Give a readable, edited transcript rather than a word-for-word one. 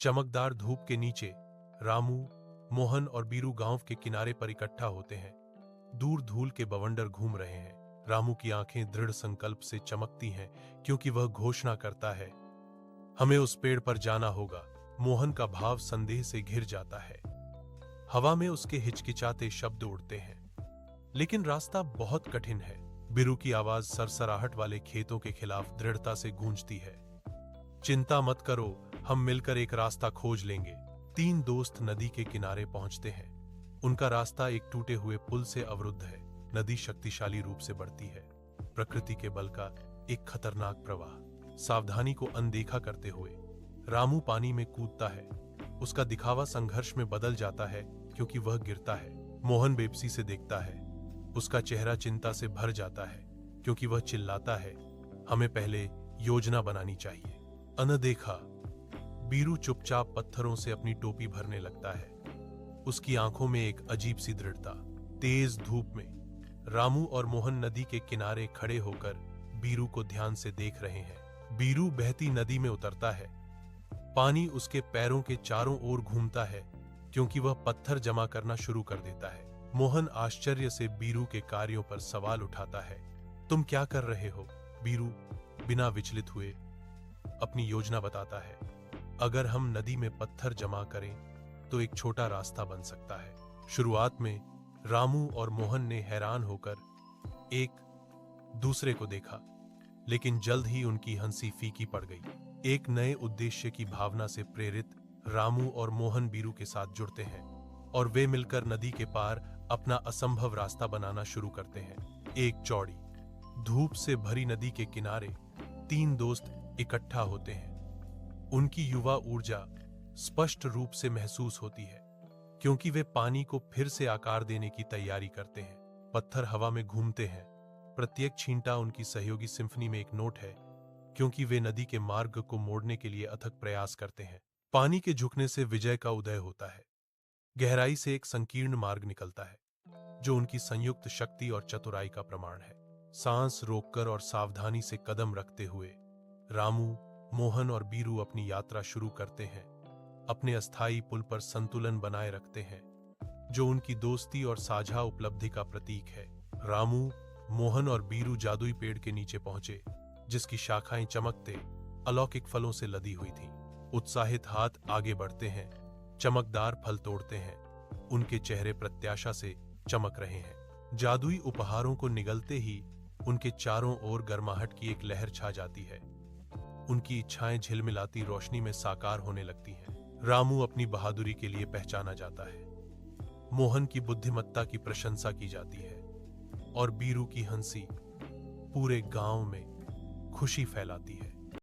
चमकदार धूप के नीचे रामू, मोहन और बीरू गांव के किनारे पर इकट्ठा होते हैं। दूर धूल के बवंडर घूम रहे हैं। रामू की आंखें दृढ़ संकल्प से चमकती हैं क्योंकि वह घोषणा करता है, हमें उस पेड़ पर जाना होगा। मोहन का भाव संदेह से घिर जाता है। हवा में उसके हिचकिचाते शब्द उड़ते हैं, लेकिन रास्ता बहुत कठिन है। बीरू की आवाज सरसराहट वाले खेतों के खिलाफ दृढ़ता से गूंजती है। चिंता मत करो, हम मिलकर एक रास्ता खोज लेंगे। तीन दोस्त नदी के किनारे पहुंचते हैं। उनका रास्ता एक टूटे हुए पुल से अवरुद्ध है। नदी शक्तिशाली रूप से बढ़ती है, प्रकृति के बल का एक खतरनाक प्रवाह। सावधानी को अनदेखा करते हुए रामू पानी में कूदता है। उसका दिखावा संघर्ष में बदल जाता है क्योंकि वह गिरता है। मोहन बेबसी से देखता है। उसका चेहरा चिंता से भर जाता है क्योंकि वह चिल्लाता है, हमें पहले योजना बनानी चाहिए। अनदेखा बीरू चुपचाप पत्थरों से अपनी टोपी भरने लगता है। उसकी आंखों में एक अजीब सी दृढ़ता। तेज धूप में रामू और मोहन नदी के किनारे खड़े होकर बीरू को ध्यान से देख रहे हैं। बीरू बहती नदी में उतरता है। पानी उसके पैरों के चारों ओर घूमता है क्योंकि वह पत्थर जमा करना शुरू कर देता है। मोहन आश्चर्य से बीरू के कार्यों पर सवाल उठाता है, तुम क्या कर रहे हो? बीरू बिना विचलित हुए अपनी योजना बताता है, अगर हम नदी में पत्थर जमा करें तो एक छोटा रास्ता बन सकता है। शुरुआत में रामू और मोहन ने हैरान होकर एक दूसरे को देखा, लेकिन जल्द ही उनकी हंसी फीकी पड़ गई। एक नए उद्देश्य की भावना से प्रेरित रामू और मोहन बीरू के साथ जुड़ते हैं और वे मिलकर नदी के पार अपना असंभव रास्ता बनाना शुरू करते हैं। एक चौड़ी, धूप से भरी नदी के किनारे तीन दोस्त इकट्ठा होते हैं। उनकी युवा ऊर्जा स्पष्ट रूप से महसूस होती है क्योंकि वे पानी को फिर से आकार देने की तैयारी करते हैं। पत्थर हवा में घूमते हैं। प्रत्येक छींटा उनकी सहयोगी सिम्फनी में एक नोट है क्योंकि वे नदी के मार्ग को मोड़ने के लिए अथक प्रयास करते हैं। पानी के झुकने से विजय का उदय होता है। गहराई से एक संकीर्ण मार्ग निकलता है जो उनकी संयुक्त शक्ति और चतुराई का प्रमाण है। सांस रोककर और सावधानी से कदम रखते हुए रामू, मोहन और बीरू अपनी यात्रा शुरू करते हैं। अपने अस्थायी पुल पर संतुलन बनाए रखते हैं जो उनकी दोस्ती और साझा उपलब्धि का प्रतीक है। रामू, मोहन और बीरू जादुई पेड़ के नीचे पहुंचे जिसकी शाखाएं चमकते अलौकिक फलों से लदी हुई थीं। उत्साहित हाथ आगे बढ़ते हैं, चमकदार फल तोड़ते हैं। उनके चेहरे प्रत्याशा से चमक रहे हैं। जादुई उपहारों को निगलते ही उनके चारों ओर गर्माहट की एक लहर छा जाती है। उनकी इच्छाएं झिलमिलाती रोशनी में साकार होने लगती हैं। रामू अपनी बहादुरी के लिए पहचाना जाता है। मोहन की बुद्धिमत्ता की प्रशंसा की जाती है और बीरू की हंसी पूरे गांव में खुशी फैलाती है।